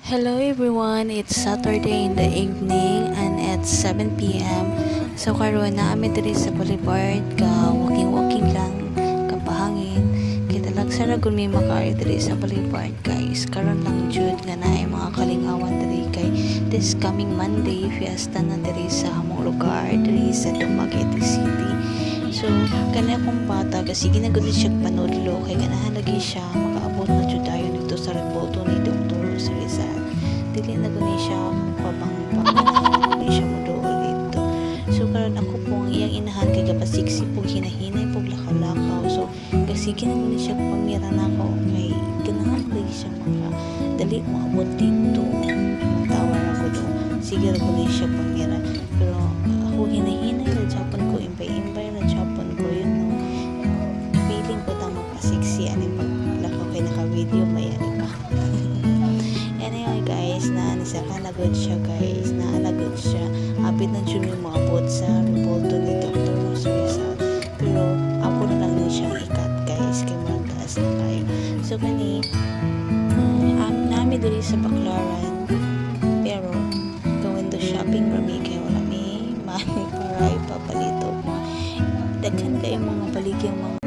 Hello everyone, it's Saturday in the evening and it's 7 p.m. So karon na kami diri sa boulevard ka walking lang kapahangin. Kita lang sa ragon may makaari diri sa boulevard guys. Karon lang jud nga naay mga kalingawan diri kay this coming Monday fiesta na diri sa among lugar diri sa Dumaguete City. So kani akong bata kasi ginaguli siya panudlo kay ganahan lagi siya makaabot na jud dayon dito sa rebolto ni Dr. Rizal. Dili na guni siya pabang siya moduol dito. So karon ako po ang iyang inahan kay kapasiksi pug hinahinay pug lakaw-lakaw. So kasi ginaguli siya pamira na ako kay ganahan lagi siya maka dali mo abot dito. Tawar ako do. Sige ra guni siya pamira pero ako hinahinay ra japon ko imbay-imbay ra japon ko yun no. Feeling ko tama pasiksi ani paglakaw kay naka-video may ani pa. Anyway guys, naanagod siya guys, naanagod siya. Apit na siya yung maabot sa reporto ni Dr. Rizal. Pero ako na lang din siya ikat guys, kay magtaas na kayo. So kani, nami diri sa Baclaran, pero gawin do shopping rami kay wala may money para ipapalito. Daghan kayo mga baligyang mga